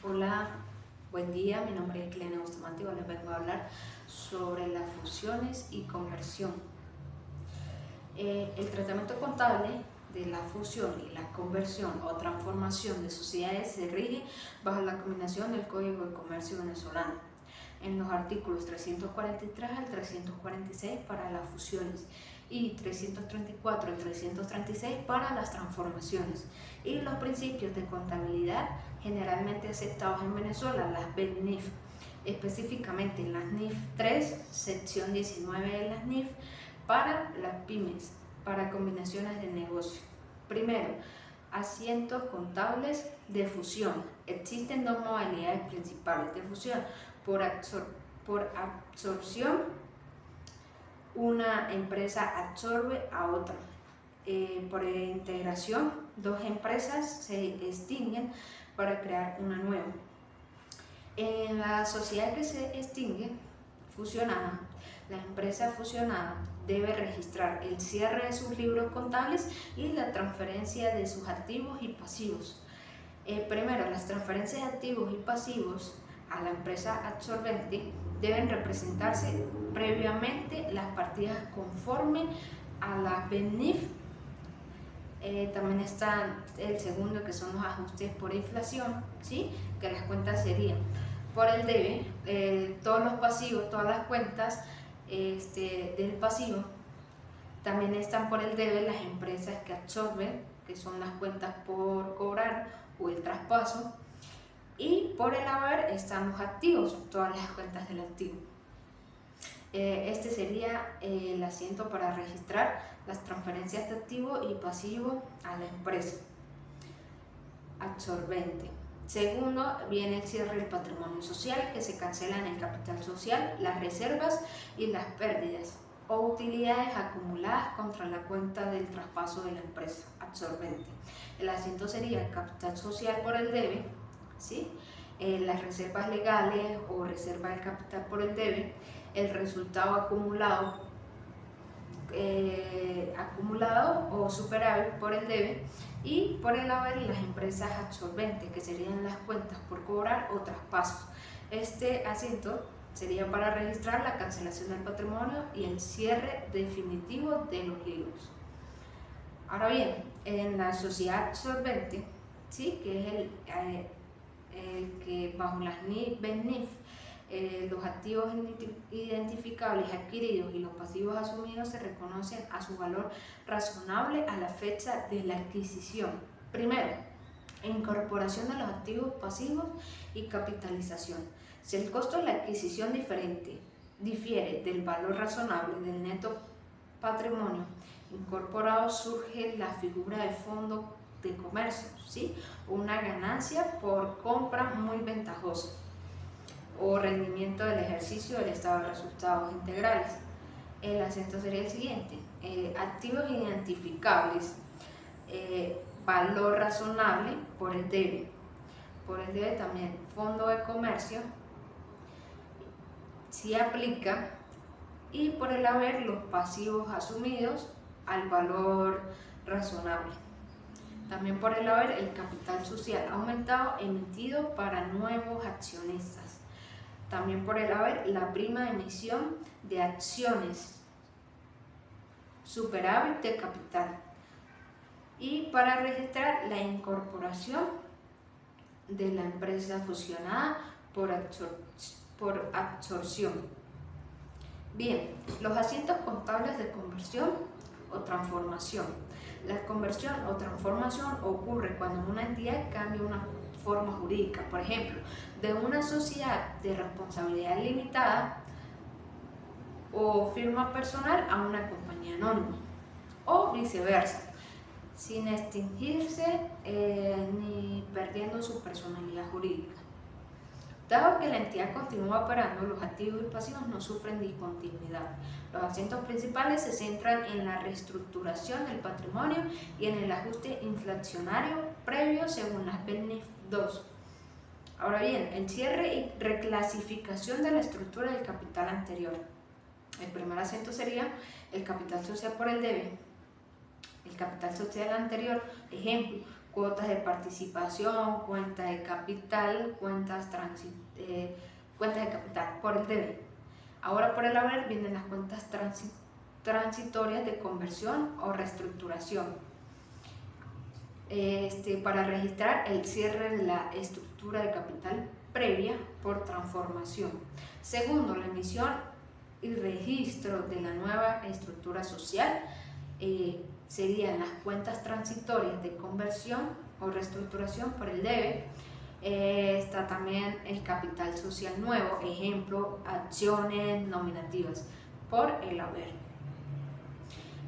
Hola, buen día, mi nombre es Clena Bustamante y hoy les vengo a hablar sobre las fusiones y conversión. El tratamiento contable de la fusión y la conversión o transformación de sociedades se rige bajo la combinación del Código de Comercio venezolano en los artículos 343 al 346 para las fusiones y 334 al 336 para las transformaciones, y los principios de contabilidad generalmente aceptados en Venezuela, las BENIF, específicamente en las NIF 3, sección 19 de las NIF, para las pymes, para combinaciones de negocio. Primero, asientos contables de fusión. Existen dos modalidades principales de fusión: por absorción, una empresa absorbe a otra. Por integración, dos empresas se extinguen para crear una nueva. En la sociedad que se extingue, fusionada, la empresa fusionada debe registrar el cierre de sus libros contables y la transferencia de sus activos y pasivos. Primero, las transferencias de activos y pasivos a la empresa absorbente deben representarse previamente las partidas conforme a la BENIF. También está el segundo, que son los ajustes por inflación, ¿sí? Que las cuentas serían por el debe, todos los pasivos, todas las cuentas del pasivo. También están por el debe las empresas que absorben, que son las cuentas por cobrar o el traspaso. Y por el haber están los activos, todas las cuentas del activo. Este sería el asiento para registrar las transferencias de activo y pasivo a la empresa absorbente. Segundo, viene el cierre del patrimonio social, que se cancelan el capital social, las reservas y las pérdidas o utilidades acumuladas contra la cuenta del traspaso de la empresa absorbente. El asiento sería el capital social por el debe, ¿sí? Las reservas legales o reserva del capital por el debe, el resultado acumulado o superávit por el debe, y por el haber las empresas absorbentes, que serían las cuentas por cobrar o traspasos. Este asiento sería para registrar la cancelación del patrimonio y el cierre definitivo de los libros. Ahora bien, en la sociedad absorbente, ¿sí? Que es el que bajo las BENIF, los activos identificables adquiridos y los pasivos asumidos se reconocen a su valor razonable a la fecha de la adquisición. Primero, incorporación de los activos pasivos y capitalización. Si el costo de la adquisición difiere del valor razonable del neto patrimonio incorporado, surge la figura de fondo de comercio, ¿sí? Una ganancia por compra muy ventajosa o rendimiento del ejercicio del estado de resultados integrales. El acento sería el siguiente: activos identificables, valor razonable por el debe. Por el debe también fondo de comercio, si aplica, y por el haber los pasivos asumidos al valor razonable. También por el haber el capital social aumentado emitido para nuevos accionistas. También por el haber la prima de emisión de acciones, superávit de capital. Y para registrar la incorporación de la empresa fusionada por absorción. Bien, los asientos contables de conversión o transformación. La conversión o transformación ocurre cuando una entidad cambia una forma jurídica, por ejemplo, de una sociedad de responsabilidad limitada o firma personal a una compañía anónima, o viceversa, sin extinguirse ni perdiendo su personalidad jurídica. Dado que la entidad continúa operando, los activos y pasivos no sufren discontinuidad. Los asientos principales se centran en la reestructuración del patrimonio y en el ajuste inflacionario previo según las BENIF 2. Ahora bien, el cierre y reclasificación de la estructura del capital anterior. El primer asiento sería el capital social por el debe. El capital social anterior, ejemplo, cuotas de participación, cuenta de capital, cuentas de capital por el deber. Ahora por el haber vienen las cuentas transitorias de conversión o reestructuración. Para registrar el cierre de la estructura de capital previa por transformación. Segundo, la emisión y registro de la nueva estructura social serían las cuentas transitorias de conversión o reestructuración por el debe. Está también el capital social nuevo, ejemplo, acciones nominativas por el haber.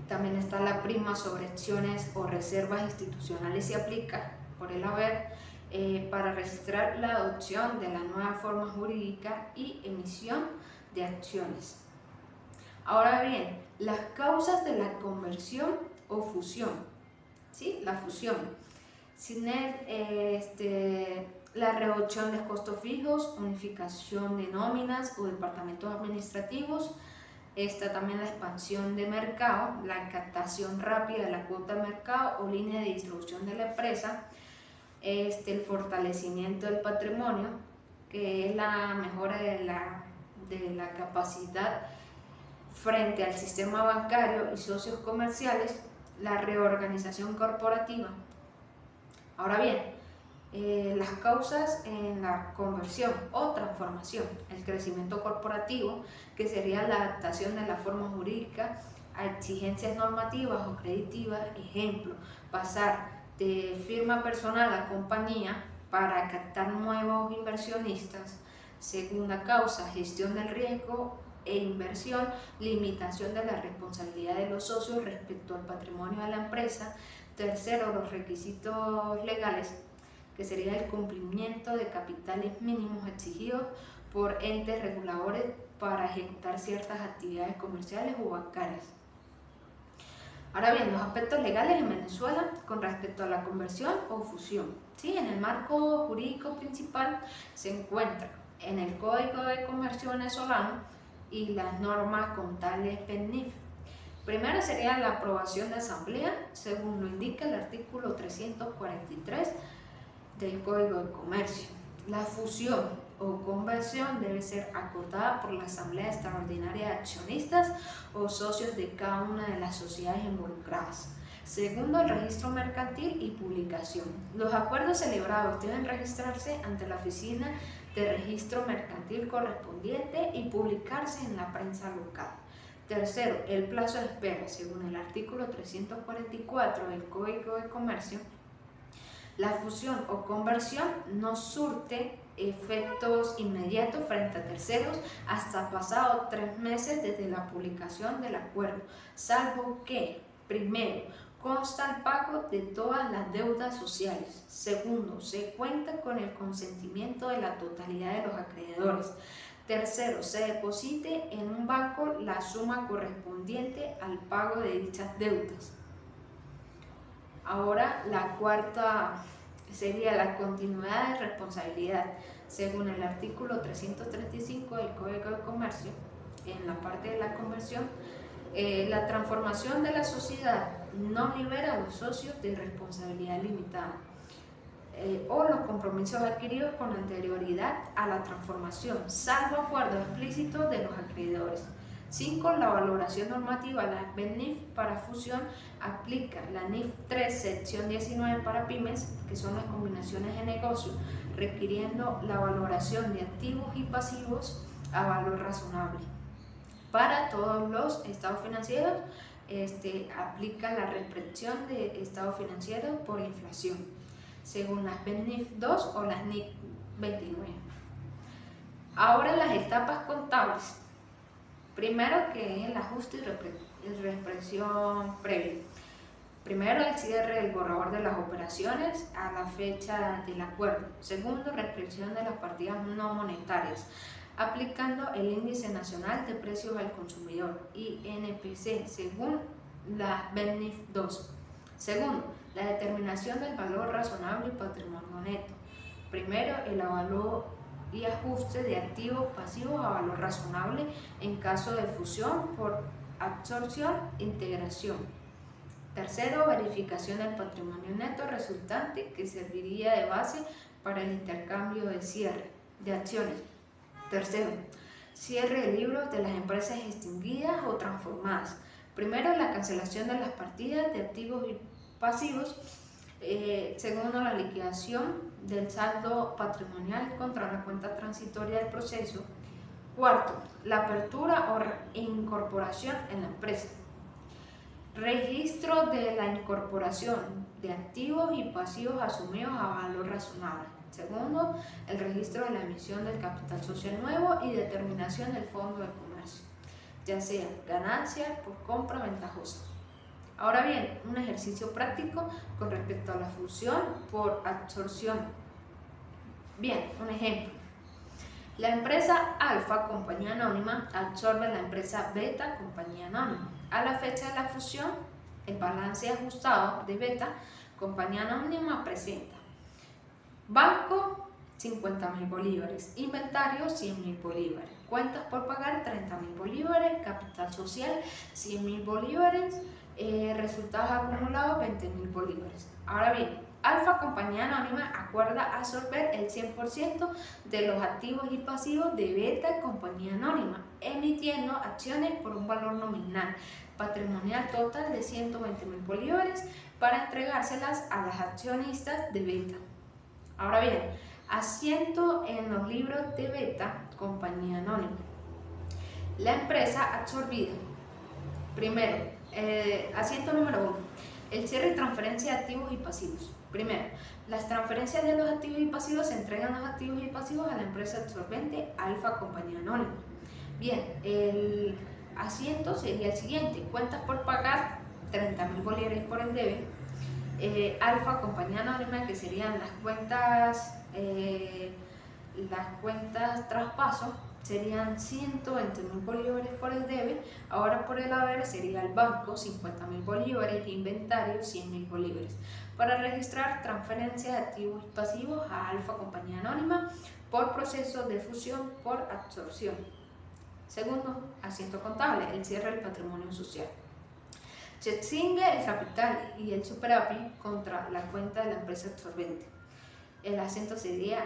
También está la prima sobre acciones o reservas institucionales se aplica por el haber para registrar la adopción de la nueva forma jurídica y emisión de acciones. Ahora bien, las causas de la conversión o fusión, ¿sí? La fusión, la reducción de costos fijos, unificación de nóminas o departamentos administrativos. Está también la expansión de mercado, la captación rápida de la cuota de mercado o línea de distribución de la empresa, el fortalecimiento del patrimonio, que es la mejora de la capacidad frente al sistema bancario y socios comerciales, la reorganización corporativa. Ahora bien, las causas en la conversión o transformación, el crecimiento corporativo, que sería la adaptación de la forma jurídica a exigencias normativas o creditivas, ejemplo, pasar de firma personal a compañía para captar nuevos inversionistas. Segunda causa, gestión del riesgo e inversión, limitación de la responsabilidad de los socios respecto al patrimonio de la empresa. Tercero, los requisitos legales, que sería el cumplimiento de capitales mínimos exigidos por entes reguladores para ejecutar ciertas actividades comerciales o bancarias. Ahora bien, los aspectos legales en Venezuela con respecto a la conversión o fusión. ¿Sí? En el marco jurídico principal se encuentra en el Código de Comercio venezolano y las normas contables PENNIF. Primero sería la aprobación de asamblea, según lo indica el artículo 343 del Código de Comercio. La fusión o conversión debe ser acordada por la Asamblea Extraordinaria de Accionistas o socios de cada una de las sociedades involucradas. Segundo, el registro mercantil y publicación. Los acuerdos celebrados deben registrarse ante la oficina de registro mercantil correspondiente y publicarse en la prensa local. Tercero, el plazo de espera. Según el artículo 344 del Código de Comercio, la fusión o conversión no surte efectos inmediatos frente a terceros hasta pasado 3 meses desde la publicación del acuerdo, salvo que, primero, consta el pago de todas las deudas sociales. Segundo, se cuenta con el consentimiento de la totalidad de los acreedores. Tercero, se deposite en un banco la suma correspondiente al pago de dichas deudas. Ahora la cuarta sería la continuidad de responsabilidad. Según el artículo 335 del Código de Comercio, en la parte de la conversión, la transformación de la sociedad no libera a los socios de responsabilidad limitada o los compromisos adquiridos con anterioridad a la transformación, salvo acuerdo explícito de los acreedores. 5. La valoración normativa. La PENNIF para fusión aplica la NIF 3, sección 19 para pymes, que son las combinaciones de negocio, requiriendo la valoración de activos y pasivos a valor razonable. Para todos los estados financieros, aplica la restricción de estado financiero por inflación, según las PENNIF 2 o las NIF 29. Ahora las etapas contables. Primero, que es el ajuste y represión previa. Primero, el cierre del borrador de las operaciones a la fecha del acuerdo. Segundo, represión de las partidas no monetarias, aplicando el Índice Nacional de Precios al Consumidor, INPC, según la PENNIF 2. Segundo, la determinación del valor razonable y patrimonio neto. Primero, el avalúo y ajuste de activos pasivos a valor razonable en caso de fusión por absorción e integración. Tercero, verificación del patrimonio neto resultante que serviría de base para el intercambio de cierre de acciones. Tercero, cierre de libros de las empresas extinguidas o transformadas. Primero, la cancelación de las partidas de activos y pasivos. Segundo, la liquidación del saldo patrimonial contra la cuenta transitoria del proceso. Cuarto, la apertura o incorporación en la empresa. Registro de la incorporación de activos y pasivos asumidos a valor razonable. Segundo, el registro de la emisión del capital social nuevo y determinación del fondo de comercio, ya sea ganancia por compra ventajosa. Ahora bien, un ejercicio práctico con respecto a la fusión por absorción. Bien, un ejemplo. La empresa Alfa, compañía anónima, absorbe la empresa Beta, compañía anónima. A la fecha de la fusión, el balance ajustado de Beta, compañía anónima, presenta: banco, 50.000 bolívares, inventario, 100.000 bolívares, cuentas por pagar, 30.000 bolívares, capital social, 100.000 bolívares, resultados acumulados, 20.000 bolívares. Ahora bien, Alfa, compañía anónima, acuerda absorber el 100% de los activos y pasivos de Beta, compañía anónima, emitiendo acciones por un valor nominal patrimonial total de 120.000 bolívares para entregárselas a las accionistas de Beta. Ahora bien, asiento en los libros de Beta, compañía anónima. La empresa absorbida. Primero, asiento número 1. El cierre y transferencia de activos y pasivos. Primero, las transferencias de los activos y pasivos se entregan los activos y pasivos a la empresa absorbente Alfa, compañía anónima. Bien, el asiento sería el siguiente: cuentas por pagar, 30.000 bolívares por el debe. Alfa, compañía anónima, que serían las cuentas traspaso, serían 120.000 bolívares por el debe. Ahora por el haber sería el banco, 50.000 bolívares, inventario, 100.000 bolívares, para registrar transferencia de activos y pasivos a Alfa, compañía anónima, por proceso de fusión por absorción. Segundo, asiento contable, el cierre del patrimonio social. Se extingue el capital y el superávit contra la cuenta de la empresa absorbente. El asiento sería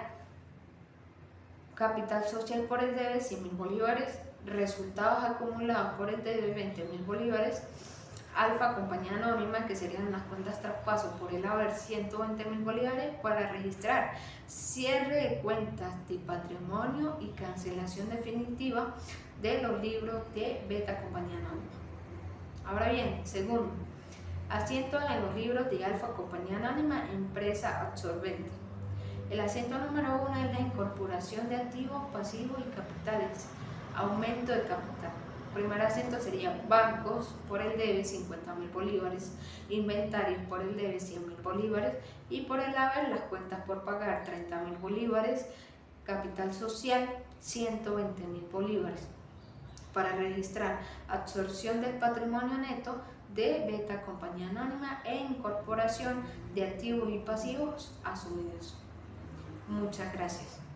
capital social por el debe, 100.000 bolívares, resultados acumulados por el debe, 20.000 bolívares, Alfa, compañía anónima, que serían las cuentas traspaso por el haber, 120.000 bolívares, para registrar cierre de cuentas de patrimonio y cancelación definitiva de los libros de Beta, compañía anónima. Ahora bien, segundo, asiento en los libros de Alfa, compañía anónima, empresa absorbente. El asiento número 1 es la incorporación de activos, pasivos y capitales, aumento de capital. Primer asiento sería bancos por el debe, 50.000 bolívares, inventarios por el debe, 100.000 bolívares, y por el haber las cuentas por pagar, 30.000 bolívares, capital social, 120.000 bolívares, para registrar absorción del patrimonio neto de Beta, compañía anónima, e incorporación de activos y pasivos asumidos. Muchas gracias.